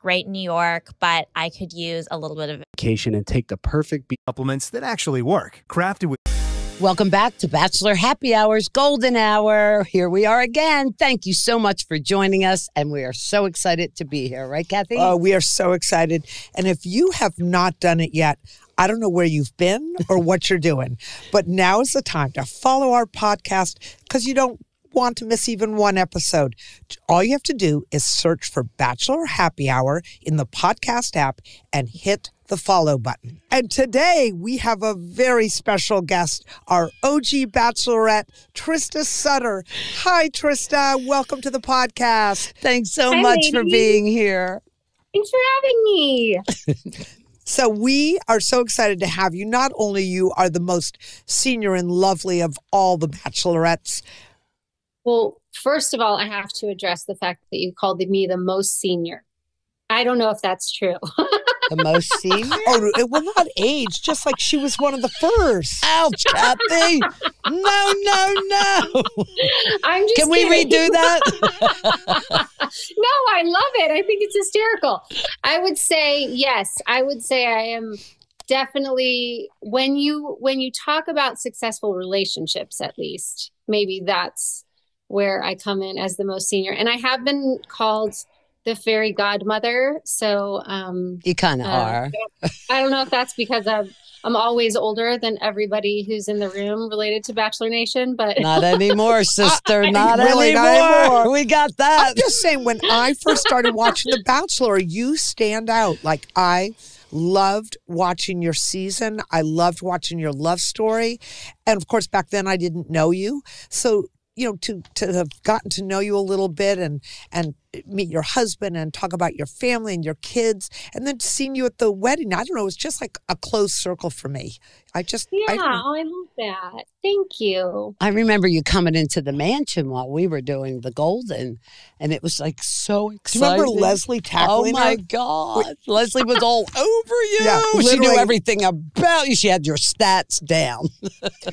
great in New York, but I could use a little bit of vacation and take the perfect supplements that actually work. Crafted with... Welcome back to Bachelor Happy Hour's Golden Hour. Here we are again. Thank you so much for joining us, and we are so excited to be here. Right, Kathy? We are so excited. And if you have not done it yet, I don't know where you've been or what you're doing, but now is the time to follow our podcast because you don't want to miss even one episode. All you have to do is search for Bachelor Happy Hour in the podcast app and hit the follow button. And today we have a very special guest, our OG Bachelorette, Trista Sutter. Hi, Trista. Welcome to the podcast. Thanks so much for being here. Thanks for having me. So we are so excited to have you. Not only you are the most senior and lovely of all the bachelorettes. Well, first of all, I have to address the fact that you called me the most senior. I don't know if that's true. The most senior? Oh, well, not age, just like she was one of the first. Ouch, Kathy. No. I'm just Can we kidding. redo that? No, I love it. I think it's hysterical. I would say, yes, I would say I am definitely, when you talk about successful relationships, at least, maybe that's where I come in as the most senior. And I have been called the fairy godmother. So you kind of are. I don't know if that's because I'm always older than everybody who's in the room related to Bachelor Nation, but not anymore, sister. Not really anymore. We got that. I'm just saying, when I first started watching The Bachelor, you stand out. Like, I loved watching your season. I loved watching your love story. And of course, back then I didn't know you. So, you know, to have gotten to know you a little bit and meet your husband and talk about your family and your kids, and then seeing you at the wedding, I don't know, it was just like a close circle for me. I love that. Thank you. I remember you coming into the mansion while we were doing the Golden, and it was like so exciting. Do you remember Leslie tackling Oh my her? God. Leslie was all over you. Yeah, she knew literally. everything about you. She had your stats down.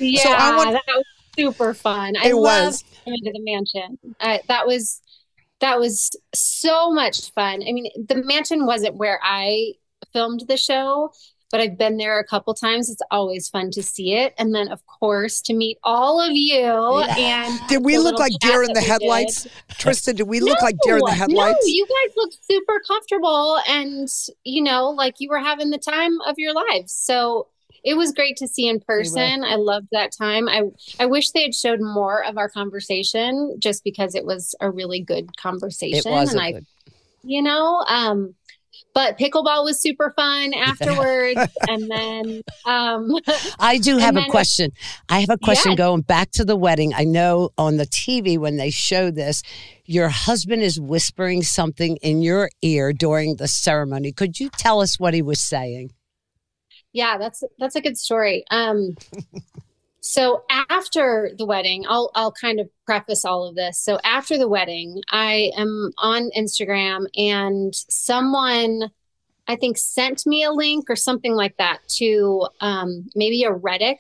Yeah, So that was super fun. I It loved was. coming to the mansion. That was so much fun. I mean, the mansion wasn't where I filmed the show, but I've been there a couple times. It's always fun to see it. And then, of course, to meet all of you. Yeah. And Did we the look little like chat deer in that the we headlights? did. Trista, did we look like deer in the headlights? No, you guys looked super comfortable and, like you were having the time of your lives. So it was great to see in person. I loved that time. I wish they had showed more of our conversation just because it was a really good conversation. It was good. But pickleball was super fun afterwards. And then I do have a question. I have a question Yes. going back to the wedding. I know on the TV when they show this, your husband is whispering something in your ear during the ceremony. Could you tell us what he was saying? Yeah, that's a good story. So after the wedding, I'll kind of preface all of this. So after the wedding, I am on Instagram and someone, I think, sent me a link or something like that to maybe a Reddit.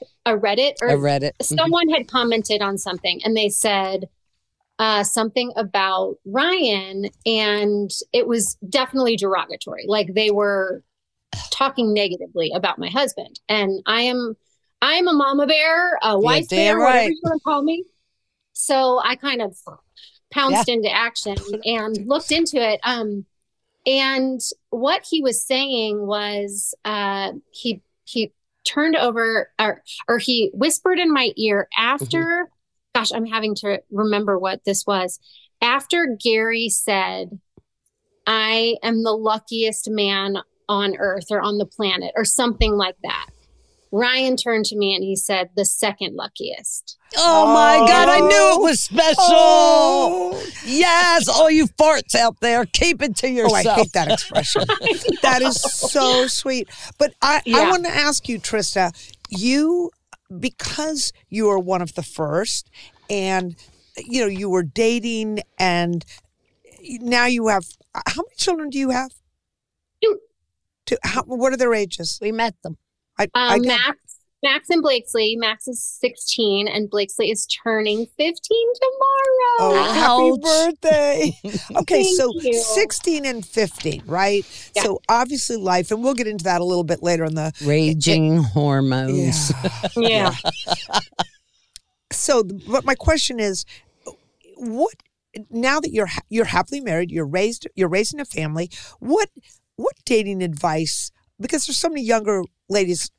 Someone had commented on something and they said something about Ryan, and it was definitely derogatory. Like they were talking negatively about my husband, and I am a mama bear, a wife bear, whatever you want to call me. So I kind of pounced into action and looked into it. And what he was saying was he turned over or he whispered in my ear after, gosh, I'm having to remember what this was. After Gary said, "I am the luckiest man on earth or on the planet," or something like that, Ryan turned to me and he said, "The second luckiest." Oh my God, I knew it was special. Yes, all you farts out there, keep it to yourself. Oh, I hate that expression. That is so sweet. But I want to ask you, Trista, because you are one of the first and, you were dating and now you have, how many children do you have? Two. What are their ages? We met them. Max Max and Blakesley. Max is 16 and Blakesley is turning 15 tomorrow. Oh, happy birthday. Okay, Thank so you. 16 and 15, right? Yeah. So obviously life, and we'll get into that a little bit later in the Raging hormones. Yeah. So, but my question is, what now that you're happily married, you're raising a family, what dating advice, because there's so many younger ladies,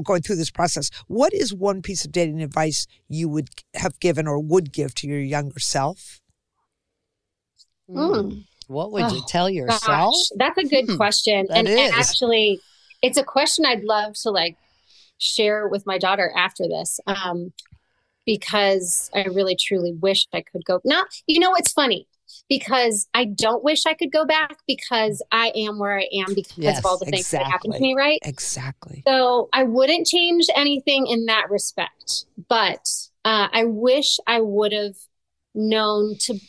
going through this process, what is one piece of dating advice you would have given or would give to your younger self? What would you tell yourself? Gosh, that's a good question. That and is. actually, it's a question I'd love to share with my daughter after this. Because I really truly wish I could go. Not, it's funny because I don't wish I could go back because I am where I am because of all the things that happened to me, right? Exactly. So I wouldn't change anything in that respect, but I wish I would have known to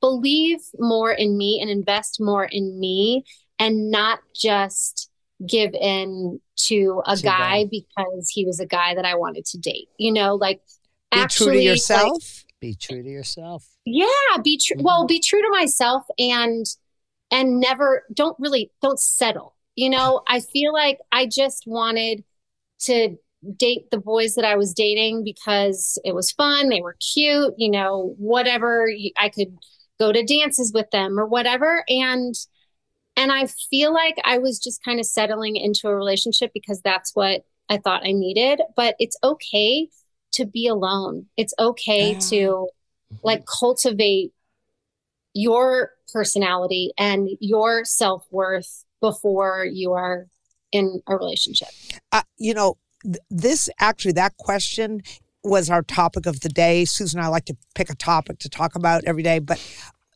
believe more in me and invest more in me and not just give in to a guy because he was a guy that I wanted to date, Be true to yourself. Be true to yourself. Yeah, be true. Well, be true to myself and never don't settle. I feel like I just wanted to date the boys that I was dating because it was fun. They were cute, whatever. I could go to dances with them or whatever. And I feel like I was just kind of settling into a relationship because that's what I thought I needed. But it's okay to be alone. It's okay to cultivate your personality and your self-worth before you are in a relationship. That question was our topic of the day. Susan and I like to pick a topic to talk about every day, but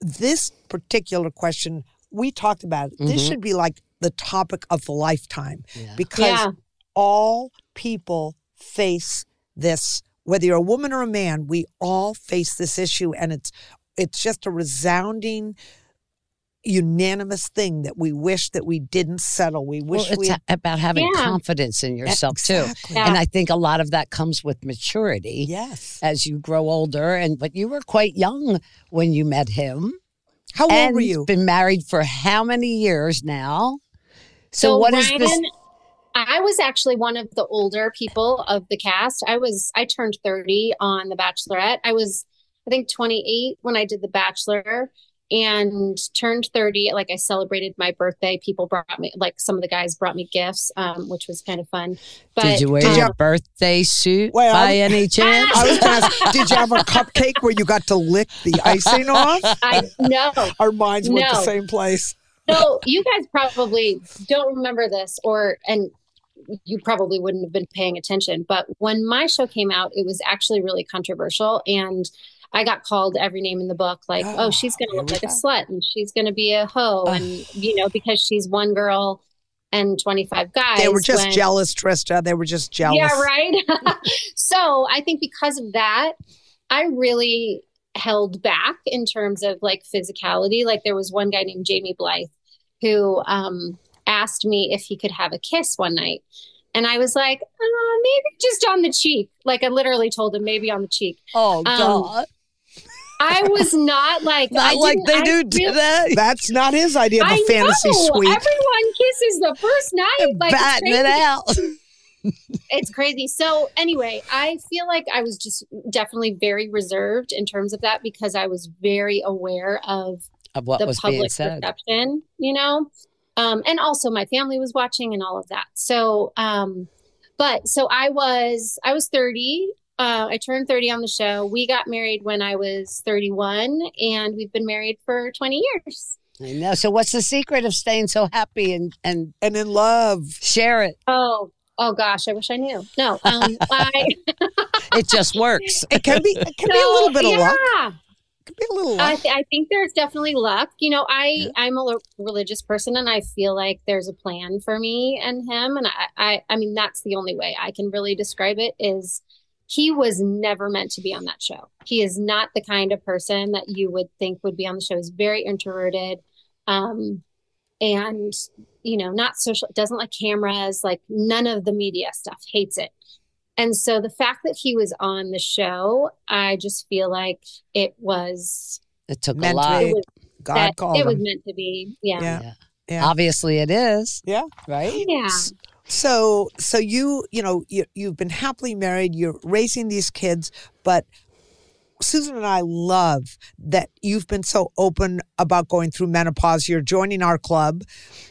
this particular question, we talked about it. This should be like the topic of the lifetime because all people face this, whether you're a woman or a man, we all face this issue. And it's just a resounding, unanimous thing that we wish that we didn't settle. We wish it's about having confidence in yourself too. Yeah. And I think a lot of that comes with maturity. Yes. As you grow older. But you were quite young when you met him. How old were you? Been married for how many years now? So what Ryan, is this? I was actually one of the older people of the cast. I turned 30 on The Bachelorette. I was, I think, 28 when I did The Bachelor and turned 30. I celebrated my birthday. People brought me, some of the guys brought me gifts, which was kind of fun. But did you wear your birthday suit by any chance? I was going to ask, did you have a cupcake where you got to lick the icing off? No. Our minds went the same place. So you guys probably don't remember this, and you probably wouldn't have been paying attention. But when my show came out, it was actually really controversial. And I got called every name in the book, she's going to look like a slut and she's going to be a hoe. And, because she's one girl and 25 guys. They were just jealous, Trista. They were just jealous. Yeah, right. So I think because of that, I really held back in terms of physicality. There was one guy named Jamie Blythe who asked me if he could have a kiss one night. And I was like, maybe just on the cheek. I literally told him maybe on the cheek. Oh, God. I was not not like they do today. That's not his idea of a fantasy suite. Everyone kisses the first night. Batting it out. It's crazy. So anyway, I feel like I was just definitely very reserved in terms of that because I was very aware of what the was public being said. perception, and also my family was watching and all of that. So, so I was 30. I turned 30 on the show. We got married when I was 31 and we've been married for 20 years. I know. So what's the secret of staying so happy and in love? Share it. Oh gosh, I wish I knew. No, it just works. It can be a little bit of luck. It could be a little luck. I think there's definitely luck. I'm a religious person and I feel like there's a plan for me and him. And I mean, that's the only way I can really describe it is he was never meant to be on that show. He is not the kind of person that you would think would be on the show. He's very introverted. And not social, doesn't like cameras, none of the media stuff, hates it. And so the fact that he was on the show, I just feel like it took meant a lot. to be. God called it was him. meant to be. Yeah. Yeah. Obviously it is. Yeah. Right? Yeah. So you've been happily married, you're raising these kids, but Susan and I love that you've been so open about going through menopause. You're joining our club.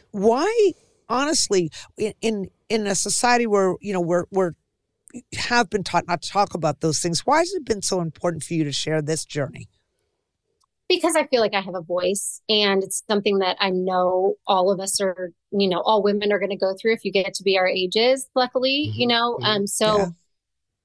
Why, honestly, in a society where, we're have been taught not to talk about those things, why has it been so important for you to share this journey? Because I feel like I have a voice, and it's something that I know all of us are, all women are going to go through if you get to be our ages, luckily, So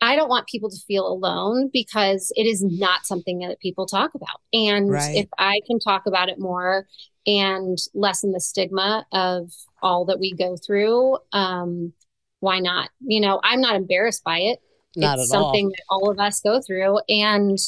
I don't want people to feel alone, because it is not something that people talk about. And if I can talk about it more and lessen the stigma of all that we go through, why not? I'm not embarrassed by it. It's something that all of us go through. And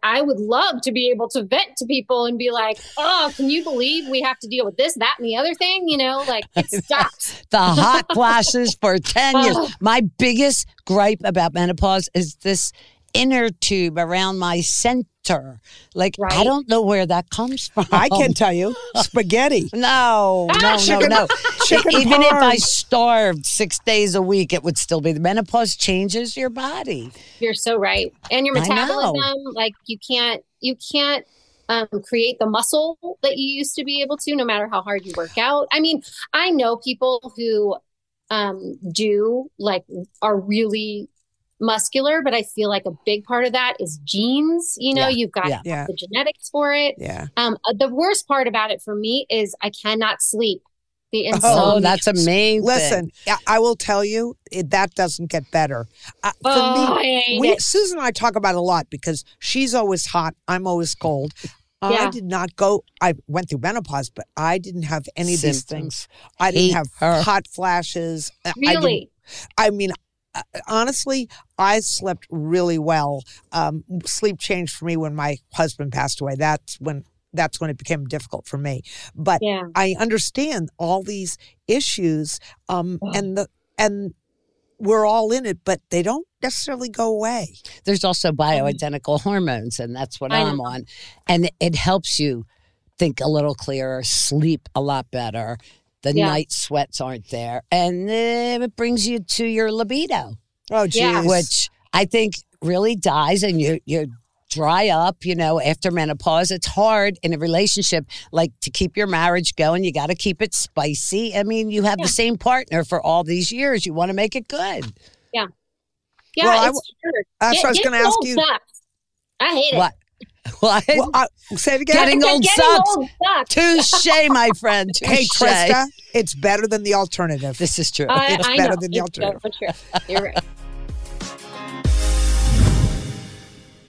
I would love to be able to vent to people and be like, oh, can you believe we have to deal with this, that, and the other thing? It stops. The hot flashes for 10 years. My biggest gripe about menopause is this inner tube around my center. I don't know where that comes from. I can tell you, spaghetti. No. Even if I starved 6 days a week, it would still be. The menopause changes your body. You're so right. And your metabolism, you can't create the muscle that you used to be able to, no matter how hard you work out. I mean, I know people who are really muscular, but I feel like a big part of that is genes. You've got the genetics for it. Yeah. The worst part about it for me is I cannot sleep. The insomnia. Oh, that's amazing. Listen, I will tell you, that doesn't get better. For me, Susan and I talk about it a lot, because she's always hot, I'm always cold. I did not go. I went through menopause, but I didn't have any of these things. I didn't have hot flashes. Really? Honestly, I slept really well. Sleep changed for me when my husband passed away. That's when it became difficult for me. But I understand all these issues, and we're all in it, but they don't necessarily go away. There's also bioidentical hormones, and that's what I'm on. And it helps you think a little clearer, sleep a lot better. The night sweats aren't there. And it brings you to your libido. Oh, geez. Which I think really dies, and you dry up, after menopause. It's hard in a relationship, to keep your marriage going. You got to keep it spicy. I mean, you have the same partner for all these years. You want to make it good. Yeah. Yeah, well, it's hard. That's what I was going to ask you. Sucks. I hate it. What? Well, say it again. Getting old sucks. Touche, my friend. Touche. Hey, Trista, it's better than the alternative. This is true. It's better than the alternative. So true. You're right.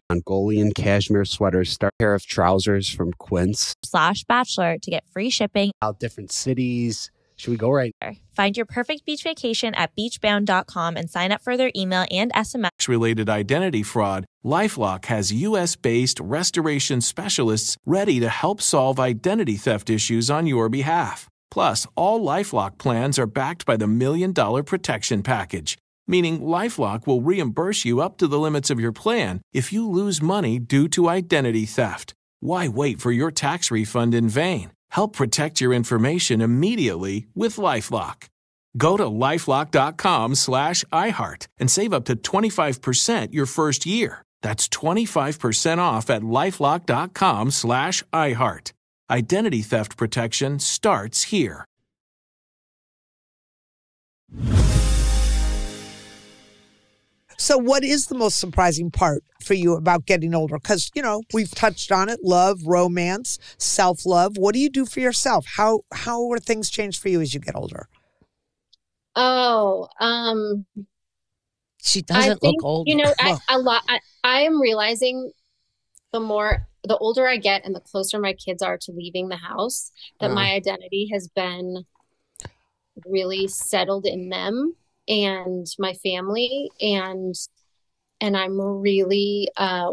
Mongolian cashmere sweaters, start a pair of trousers from Quince/Bachelor to get free shipping. out different cities. Should we go right? Find your perfect beach vacation at beachbound.com and sign up for their email and SMS. Related identity fraud, LifeLock has U.S.-based restoration specialists ready to help solve identity theft issues on your behalf. Plus, all LifeLock plans are backed by the $1 Million Protection Package, meaning LifeLock will reimburse you up to the limits of your plan if you lose money due to identity theft. Why wait for your tax refund in vain? Help protect your information immediately with LifeLock. Go to LifeLock.com/iHeart and save up to 25% your first year. That's 25% off at LifeLock.com/iHeart. Identity theft protection starts here. So what is the most surprising part for you about getting older? Because, we've touched on it, love, romance, self-love. What do you do for yourself? How are things changed for you as you get older? Oh, she doesn't look old. I am realizing the older I get and the closer my kids are to leaving the house, that my identity has been really settled in them and my family, and I'm really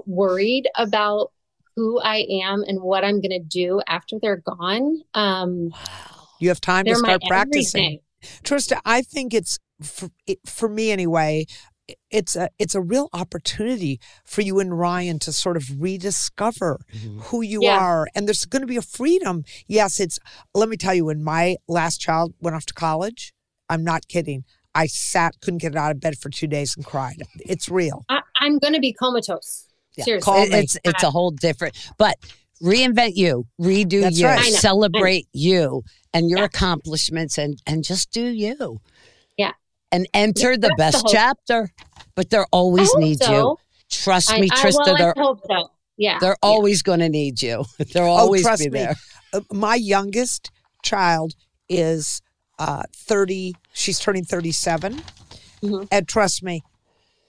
worried about who I am and what I'm going to do after they're gone. You have time to start practicing. Everything. Trista, I think it's for me anyway, it's a real opportunity for you and Ryan to sort of rediscover who you are. And there's going to be a freedom. Yes, let me tell you, when my last child went off to college, I'm not kidding, I couldn't get out of bed for 2 days and cried. It's real. I'm going to be comatose. Yeah. Seriously. Call me. It's a whole different, but reinvent you, redo That's you, right. celebrate you and your accomplishments and just do you. Yeah. And enter the best chapter. But they'll always need you. Trust me, Trista. I hope so. Yeah. They're always going to need you. They'll always be there. My youngest child is 30. She's turning 37. And trust me,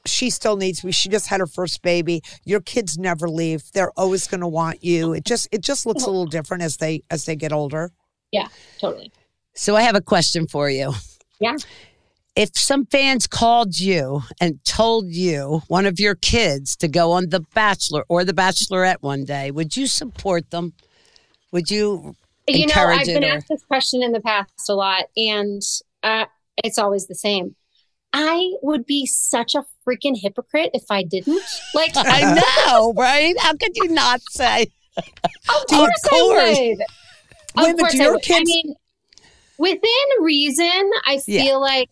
she still needs me. She just had her first baby. Your kids never leave. They're always going to want you. It just looks a little different as they get older. Yeah, totally. So I have a question for you. Yeah. If some fans called you and told you one of your kids to go on The Bachelor or The Bachelorette one day, would you support them? Would you encourage I've been asked this question in the past a lot, and it's always the same. I would be such a freaking hypocrite if I didn't. Like, I know, right? How could you not say? Of course I would. Of course I would. Kids... I mean, within reason, I feel like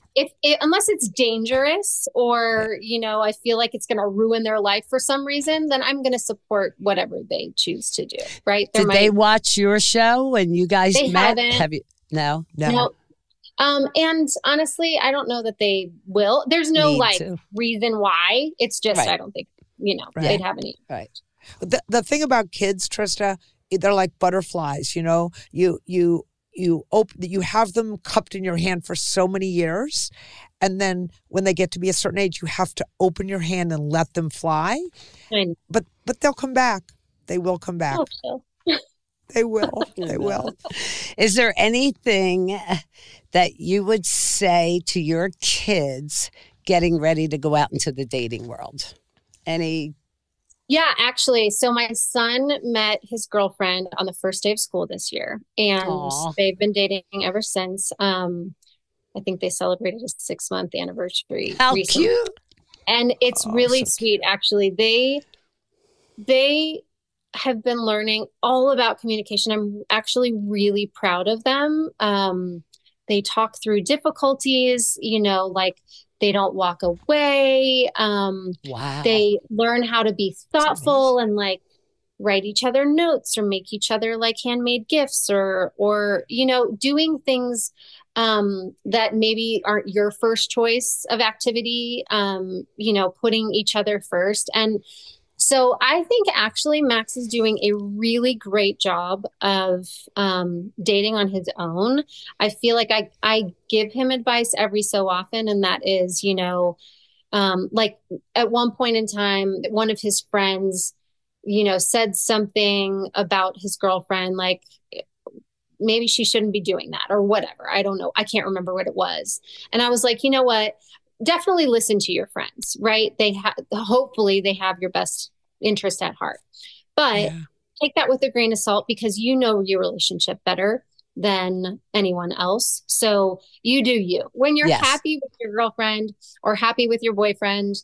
unless it's dangerous or, I feel like it's going to ruin their life for some reason, then I'm going to support whatever they choose to do. Right? Did they watch your show and you guys met? Haven't. Have you? No. And honestly, I don't know that they will. There's no reason why. It's just, I don't think, they'd have any. Right. The thing about kids, Trista, they're like butterflies, you have them cupped in your hand for so many years. And then when they get to be a certain age, you have to open your hand and let them fly. But they'll come back. They will come back. I hope so. They will. They will. Is there anything that you would say to your kids getting ready to go out into the dating world? Yeah, actually. So my son met his girlfriend on the first day of school this year, and they've been dating ever since. I think they celebrated a 6-month anniversary. How recently. Cute! And it's really sweet, actually. They have been learning all about communication. I'm actually really proud of them. They talk through difficulties, like they don't walk away. Wow. They learn how to be thoughtful and like write each other notes or make each other like handmade gifts or doing things that maybe aren't your first choice of activity, putting each other first. And so I think actually Max is doing a really great job of dating on his own. I feel like I give him advice every so often. And that is, like at one point in time, one of his friends, said something about his girlfriend, like maybe she shouldn't be doing that or whatever. I don't know. I can't remember what it was. And I was like, you know what? Definitely listen to your friends, right? Hopefully they have your best interest at heart, but take that with a grain of salt because your relationship better than anyone else. So you do you. When you're happy with your girlfriend or happy with your boyfriend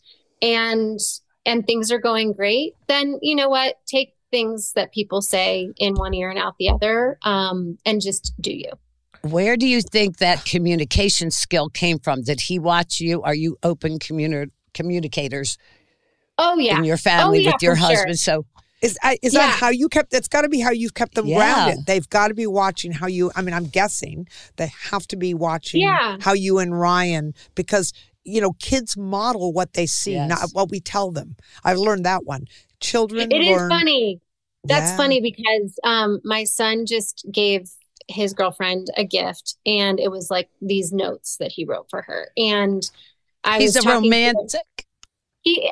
and things are going great, then you know what? Take things that people say in one ear and out the other, and just do you. Where do you think that communication skill came from? Did he watch you? Are you open communicators? Oh, yeah. In your family with your husband? Sure. So is that how you kept, it's got to be how you've kept them grounded. They've got to be watching how you, I'm guessing they have to be watching how you and Ryan, because, kids model what they see, not what we tell them. I've learned that one. Children It is funny. That's funny because my son just gave his girlfriend a gift and it was like these notes that he wrote for her. And he's a romantic. He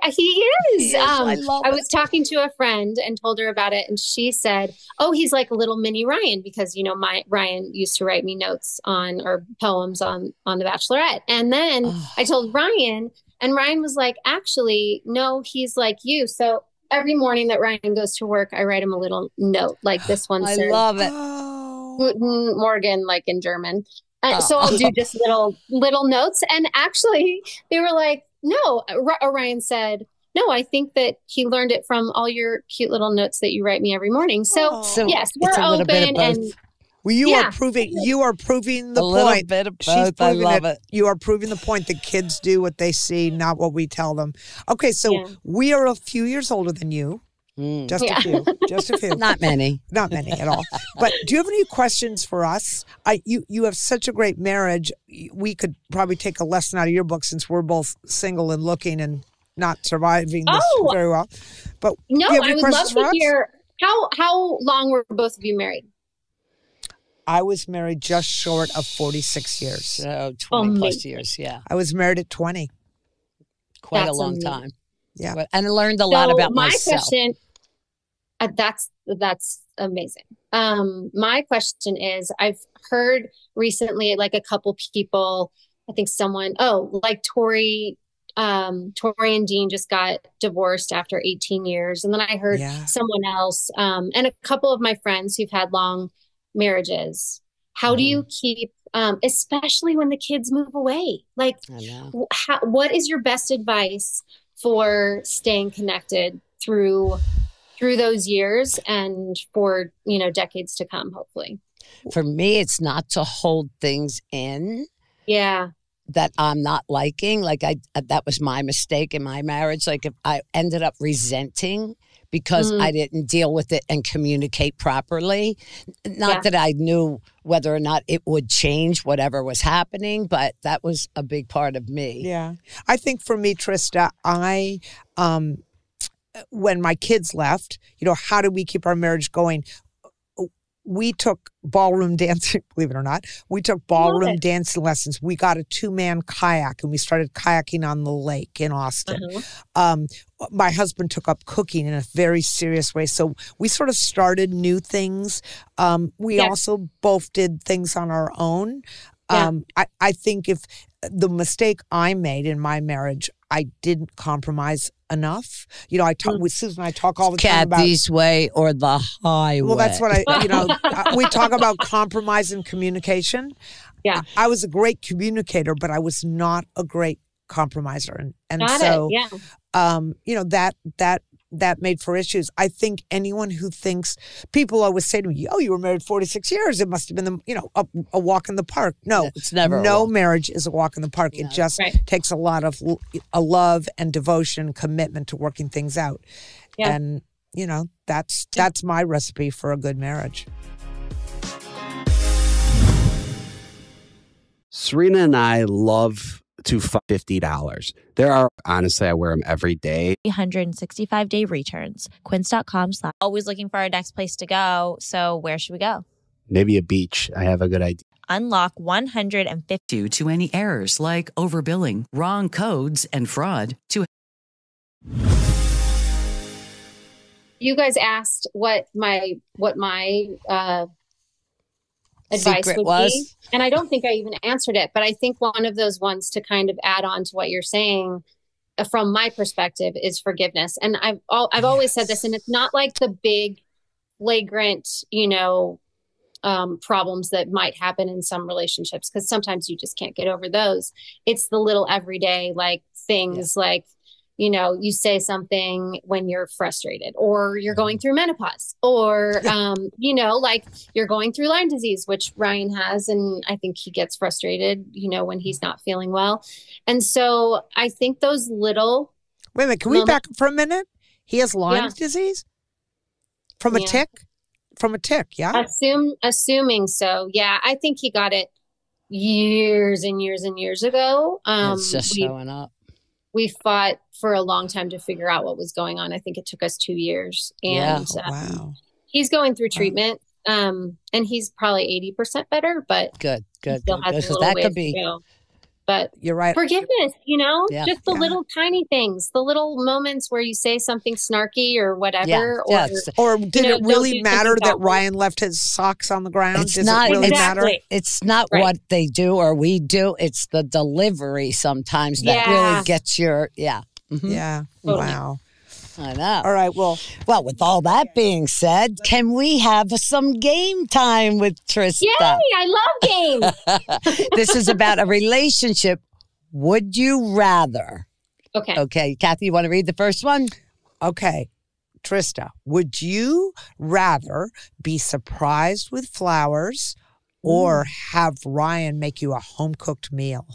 is. I was talking to a friend and told her about it. And she said, oh, he's like a little mini Ryan because, my Ryan used to write me notes or poems on The Bachelorette. And then I told Ryan and Ryan was like, actually, no, he's like you. So every morning that Ryan goes to work, I write him a little note like this one. I love it. Guten Morgen, like in German. So I'll do just little notes. And actually, they were like, no, Orion said, no, I think that he learned it from all your cute little notes that you write me every morning. So yes, we're open. And well, you are proving the point. Bit of both. I love it. You are proving the point that kids do what they see, not what we tell them. Okay, so we are a few years older than you. Just a few. Just a few. Not many. Not many at all. But do you have any questions for us? You have such a great marriage. We could probably take a lesson out of your book since we're both single and looking and not surviving this very well. But no, I would love to hear how long were both of you married? I was married just short of 46 years. So 20 plus years, yeah. I was married at 20. Quite a long time. Yeah. And I learned a lot about myself. Question, that's amazing. My question is, I've heard recently, like a couple people, I think someone, like Tori and Dean just got divorced after 18 years. And then I heard someone else, and a couple of my friends who've had long marriages. How do you keep, especially when the kids move away? Like, what is your best advice for staying connected through those years and for, decades to come, hopefully? For me, it's not to hold things in. Yeah. That I'm not liking. Like that was my mistake in my marriage. Like if I ended up resenting because I didn't deal with it and communicate properly. Not that I knew whether or not it would change whatever was happening, but that was a big part of me. Yeah. I think for me, Trista, when my kids left, how did we keep our marriage going? We took ballroom dancing, believe it or not. We took ballroom dancing lessons. We got a 2-man kayak and we started kayaking on the lake in Austin. My husband took up cooking in a very serious way. So we sort of started new things. We also both did things on our own. I think if the mistake I made in my marriage, I didn't compromise enough. I talk with Susan. I talk all the time about Kathy's way or the highway. Well, that's what we talk about compromise and communication. Yeah, I was a great communicator, but I was not a great compromiser, and that made for issues. I think anyone who thinks, people always say to me, "Oh, you were married 46 years. It must have been a walk in the park." No, it's never. No marriage is a walk in the park. It just takes a lot of love and devotion, commitment to working things out. Yeah. And that's my recipe for a good marriage. Serena and I love to $50. There are, honestly, I wear them every day. 365-day returns. Quince.com/ Always looking for our next place to go. So where should we go? Maybe a beach. I have a good idea. Unlock 150 due to any errors like overbilling, wrong codes, and fraud. You guys asked what my advice secret would be. And I don't think I even answered it, but I think one of those ones to kind of add on to what you're saying from my perspective is forgiveness. And I've always said this, and it's not like the big flagrant, problems that might happen in some relationships, because sometimes you just can't get over those. It's the little everyday things like, you say something when you're frustrated or you're going through menopause or, you're going through Lyme disease, which Ryan has. And I think he gets frustrated, when he's not feeling well. And so I think those little. Wait a minute. Can we back up for a minute? He has Lyme disease? From a tick? From a tick, yeah? Assuming so. Yeah. I think he got it years and years and years ago. It's just showing up. We fought for a long time to figure out what was going on. I think it took us 2 years. And he's going through treatment. And he's probably 80% better, but good. Still has a little that ways could be. to go. But you're right. Forgiveness, just the little tiny things, the little moments where you say something snarky or whatever. Or did it really matter that Ryan left his socks on the ground? Does it really matter? It's not what they do or we do. It's the delivery sometimes that really gets your, Yeah. Totally. Wow. I know. All right. Well, with all that being said, can we have some game time with Trista? Yay! I love games. This is about a relationship. Would you rather? Okay, Kathy, you want to read the first one? okay. Trista, would you rather be surprised with flowers or have Ryan make you a home-cooked meal?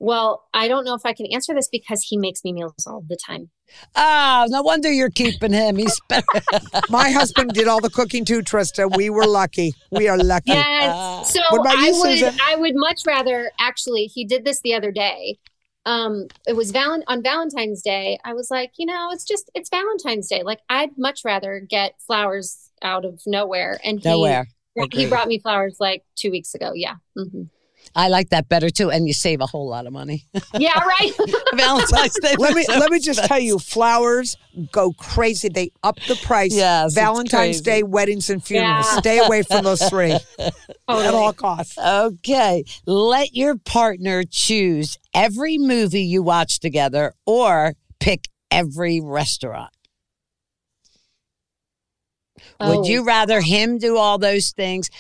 Well, I don't know if I can answer this because he makes me meals all the time. Oh, no wonder you're keeping him. He's My husband did all the cooking too, Trista. We were lucky. We are lucky. Yes. So What about you, Susan? I would much rather, actually, he did this the other day. It was on Valentine's Day. I was like, it's Valentine's Day. Like, I'd much rather get flowers out of nowhere. And he brought me flowers like 2 weeks ago. Yeah. Mm-hmm. I like that better too, and you save a whole lot of money. Yeah, right. Valentine's Day. Let me just tell you, flowers go crazy. They up the price. Yes, Valentine's Day, weddings, and funerals. Yeah. Stay away from those three at all costs. Okay, let your partner choose every movie you watch together, or pick every restaurant. Would you rather him do all those things?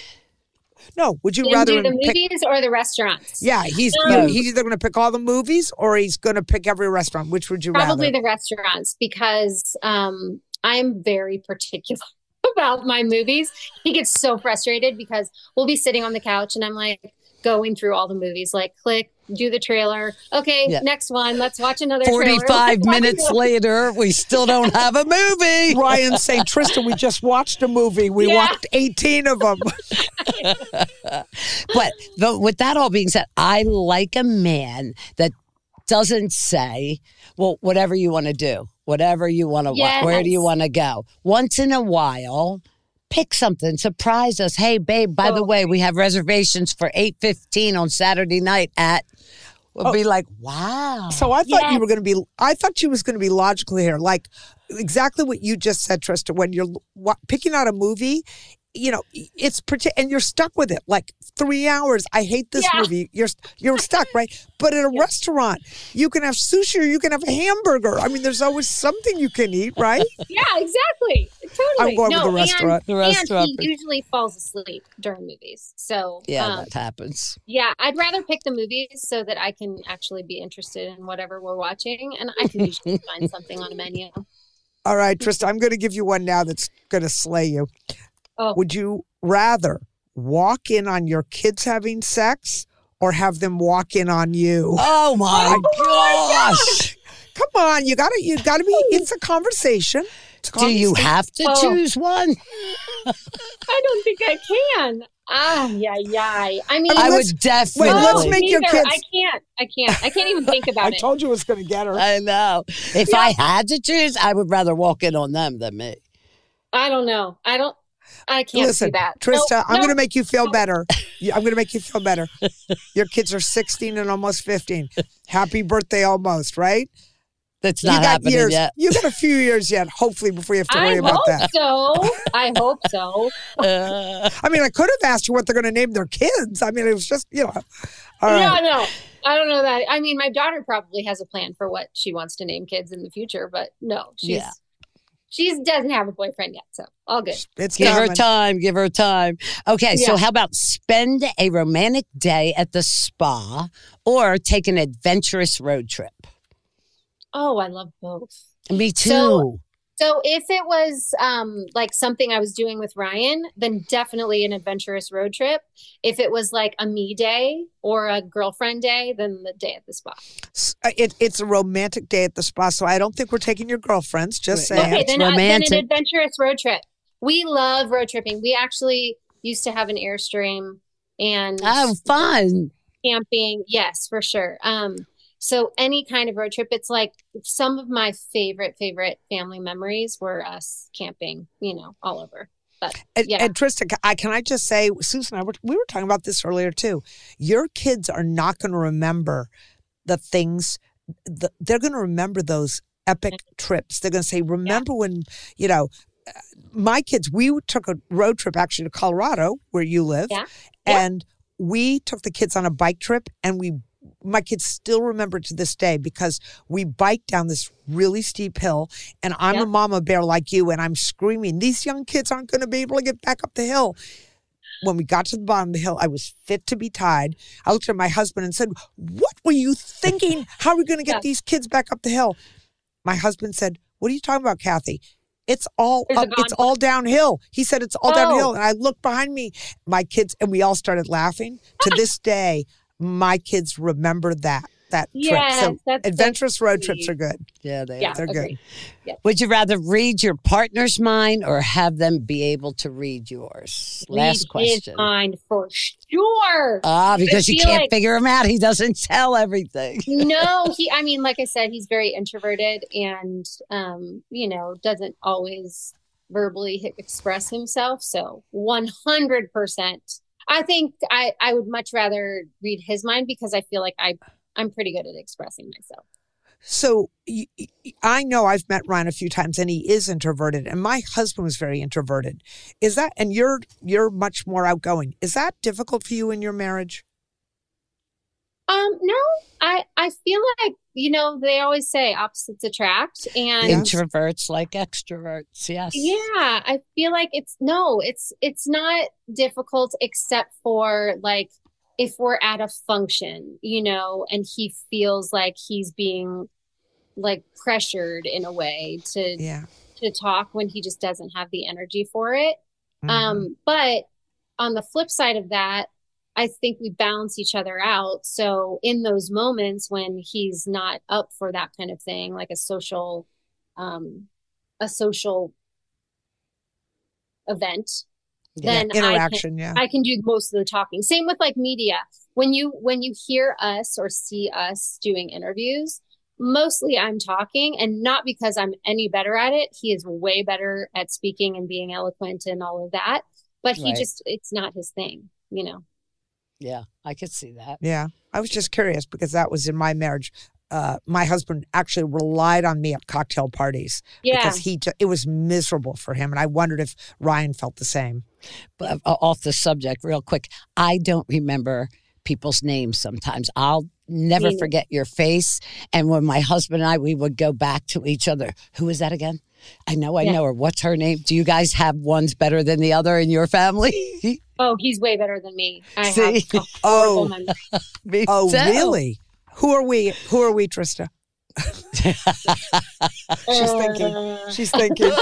No, would you Him rather do the him pick? movies or the restaurants? Yeah, he's either going to pick all the movies or he's going to pick every restaurant. Which would you Probably rather? the restaurants, because I'm very particular about my movies. He gets so frustrated because we'll be sitting on the couch and I'm like going through all the movies, like click, do the trailer. Okay, next one. Let's watch another 45 minutes later, we still don't have a movie. Ryan's saying, Trista, we just watched a movie. We watched 18 of them. But with that all being said, I like a man that doesn't say, well, whatever you want to do, whatever you want to watch, where do you want to go? Once in a while, pick something, surprise us. Hey, babe, by the way, we have reservations for 8:15 on Saturday night at. We'll be like, wow. So I thought you were going to be. I thought she was going to be logical here, like exactly what you just said, Trista. When you're picking out a movie, it's and you're stuck with it like 3 hours. I hate this movie. You're stuck, right? But at a restaurant, you can have sushi or you can have a hamburger. I mean, there's always something you can eat, right? Yeah, exactly. Totally. I'm going with the restaurant. And he usually falls asleep during movies. So that happens. Yeah, I'd rather pick the movies so that I can actually be interested in whatever we're watching, and I can usually find something on a menu. All right, Trista, I'm going to give you one now that's going to slay you. Oh. Would you rather walk in on your kids having sex or have them walk in on you? Oh my gosh. Come on, you gotta be, it's a conversation. Do you have to choose one? I don't think I can. I mean, I would definitely. Wait, let's make your kids. I can't even think about it. I told you it was going to get her. I know. If I had to choose, I would rather walk in on them than me. I don't know. I can't Listen, do that. Trista, I'm going to make you feel better. I'm going to make you feel better. Your kids are 16 and almost 15. Happy birthday almost, right? That's not happening yet. You got a few years yet, hopefully, before you have to worry about that. I hope so. I mean, I could have asked you what they're going to name their kids. I mean, it was just, all right. No, I don't know that. I mean, my daughter probably has a plan for what she wants to name kids in the future, but no, she doesn't have a boyfriend yet, so all good. Give her time. Okay, so how about spend a romantic day at the spa or take an adventurous road trip? Oh, I love both. Me too. So if it was like something I was doing with Ryan, then definitely an adventurous road trip. If it was like a me day or a girlfriend day, then the day at the spa. It's a romantic day at the spa, so I don't think we're taking your girlfriends. Just saying. Okay, then an adventurous road trip. We love road tripping. We actually used to have an Airstream and fun camping. Yes, for sure. So any kind of road trip, it's like some of my favorite family memories were us camping, all over. But and Trista, can I just say, Susan and I we were talking about this earlier too. Your kids are not going to remember the things. They're going to remember those epic trips. They're going to say, remember when, my kids, we took a road trip actually to Colorado where you live. Yeah. And we took the kids on a bike trip and we my kids still remember to this day because we bike down this really steep hill and I'm a mama bear like you and I'm screaming, these young kids aren't going to be able to get back up the hill. When we got to the bottom of the hill, I was fit to be tied. I looked at my husband and said, what were you thinking? How are we going to get these kids back up the hill? My husband said, what are you talking about, Kathy? It's all up, it's all downhill. He said it's all downhill. And I looked behind me, my kids, and we all started laughing. To this day, my kids remember that trip. So adventurous road trips are good. Yeah, they're good. Yeah. Would you rather read your partner's mind or have them be able to read yours? Last question. His mind for sure. Because you can't figure him out. He doesn't tell everything. No, like I said, he's very introverted and, doesn't always verbally express himself. So 100%. I think I would much rather read his mind because I feel like I'm pretty good at expressing myself. So I know I've met Ryan a few times and he is introverted and my husband was very introverted. Is that, and you're much more outgoing. Is that difficult for you in your marriage? No, I feel like, they always say opposites attract and introverts like extroverts. Yes. Yeah. I feel like it's not difficult except for like, if we're at a function, and he feels like he's being like pressured in a way to talk when he just doesn't have the energy for it. Mm-hmm. But on the flip side of that, I think we balance each other out. So in those moments when he's not up for that kind of thing, like a social event, then interaction, I can do most of the talking. Same with like media. When you hear us or see us doing interviews, mostly I'm talking, and not because I'm any better at it. He is way better at speaking and being eloquent and all of that. But it's not his thing, Yeah, I could see that. Yeah. I was just curious because that was in my marriage. My husband actually relied on me at cocktail parties because it was miserable for him. And I wondered if Ryan felt the same. But off the subject real quick, I don't remember people's names sometimes. I'll never forget your face. And when my husband and we would go back to each other, who is that again? I know her. What's her name? Do you guys have one's better than the other in your family? Oh, he's way better than me. I have a horrible memory. Really? Who are we, Trista? She's thinking.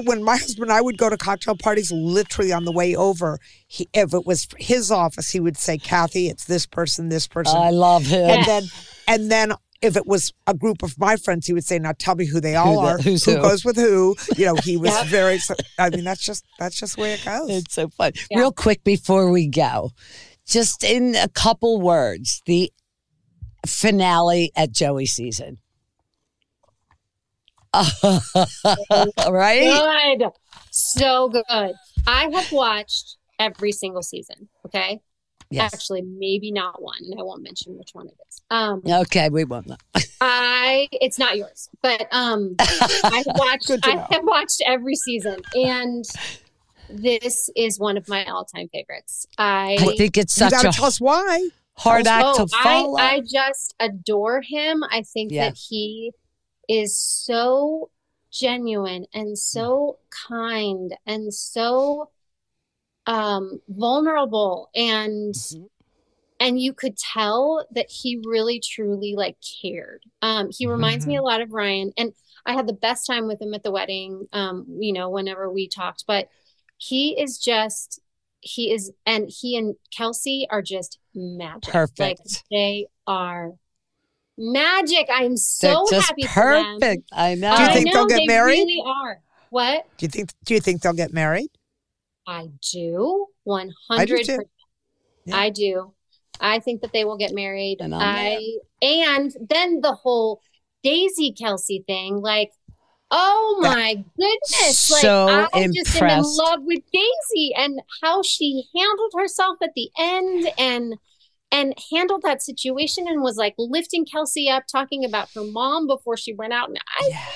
When my husband and I would go to cocktail parties, literally on the way over, if it was his office, he would say, Kathy, it's this person, this person. I love him. And then if it was a group of my friends, he would say, now tell me who they all are, who goes with who. He was very, that's just the way it goes. It's so fun. Yeah. Real quick before we go, just in a couple words, the finale at Joey season. Right? Good. So good. I have watched every single season. Okay. Yes. Actually, maybe not one. I won't mention which one it is. Okay, we won't know. It's not yours, but I have watched every season, and this is one of my all-time favorites. I think it's such a tell us why. Hard act to follow. I just adore him. I think that he is so genuine and so kind and so vulnerable, and you could tell that he really truly like cared. He reminds me a lot of Ryan, and I had the best time with him at the wedding, whenever we talked, but he and Kelsey are just magic. Perfect. Like they are magic. I'm so happy for them. Perfect. I know. Do you think they'll get married? They really are. What? Do you think they'll get married? I do. 100%. I do. I think that they will get married. And then the whole Daisy Kelsey thing, like, oh my goodness. Like, so I just am in love with Daisy and how she handled herself at the end and handled that situation and was like lifting Kelsey up, talking about her mom before she went out. And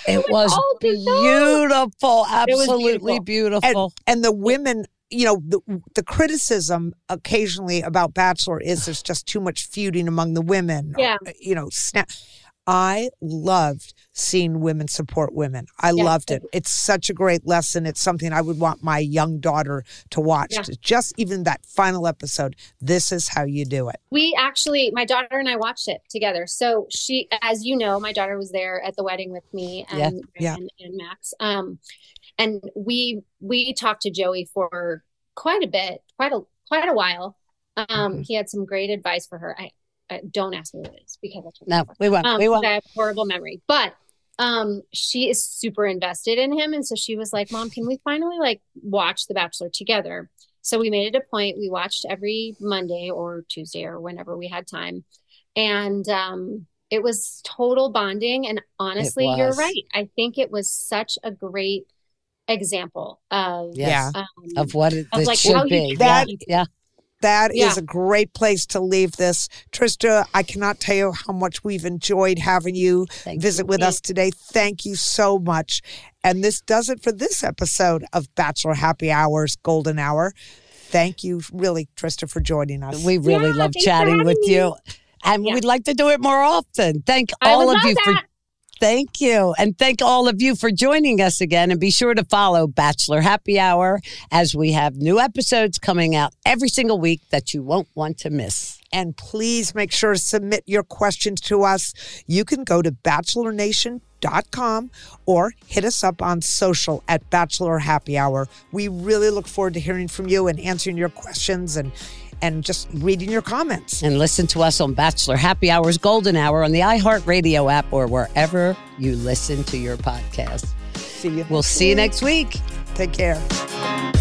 it was beautiful. Absolutely beautiful. And the women the criticism occasionally about Bachelor is there's just too much feuding among the women. Yeah. I loved seeing women support women. I loved it. It's such a great lesson. It's something I would want my young daughter to watch. Yeah. Just even that final episode. This is how you do it. We actually, my daughter and I watched it together. So she, as you know, my daughter was there at the wedding with me and Max. And we talked to Joey for quite a bit, quite a while. He had some great advice for her. I don't ask me what it is because we won't. I have a horrible memory, but she is super invested in him, and so she was like, "Mom, can we finally watch The Bachelor together?" So we made it a point. We watched every Monday or Tuesday or whenever we had time, and it was total bonding. And honestly, you're right. I think it was such a great example of of what it should be. That is a great place to leave this. Trista, I cannot tell you how much we've enjoyed having you visit with us today. Thank you so much. And this does it for this episode of Bachelor Happy Hour's Golden Hour. Thank you, really, Trista, for joining us. We really love chatting with you. And we'd like to do it more often. Thank all of you for... Thank you. And thank all of you for joining us again. And be sure to follow Bachelor Happy Hour as we have new episodes coming out every single week that you won't want to miss. And please make sure to submit your questions to us. You can go to bachelornation.com or hit us up on social at Bachelor Happy Hour. We really look forward to hearing from you and answering your questions and just reading your comments. And listen to us on Bachelor Happy Hour's Golden Hour on the iHeartRadio app or wherever you listen to your podcast. See you. We'll see you next week. Take care.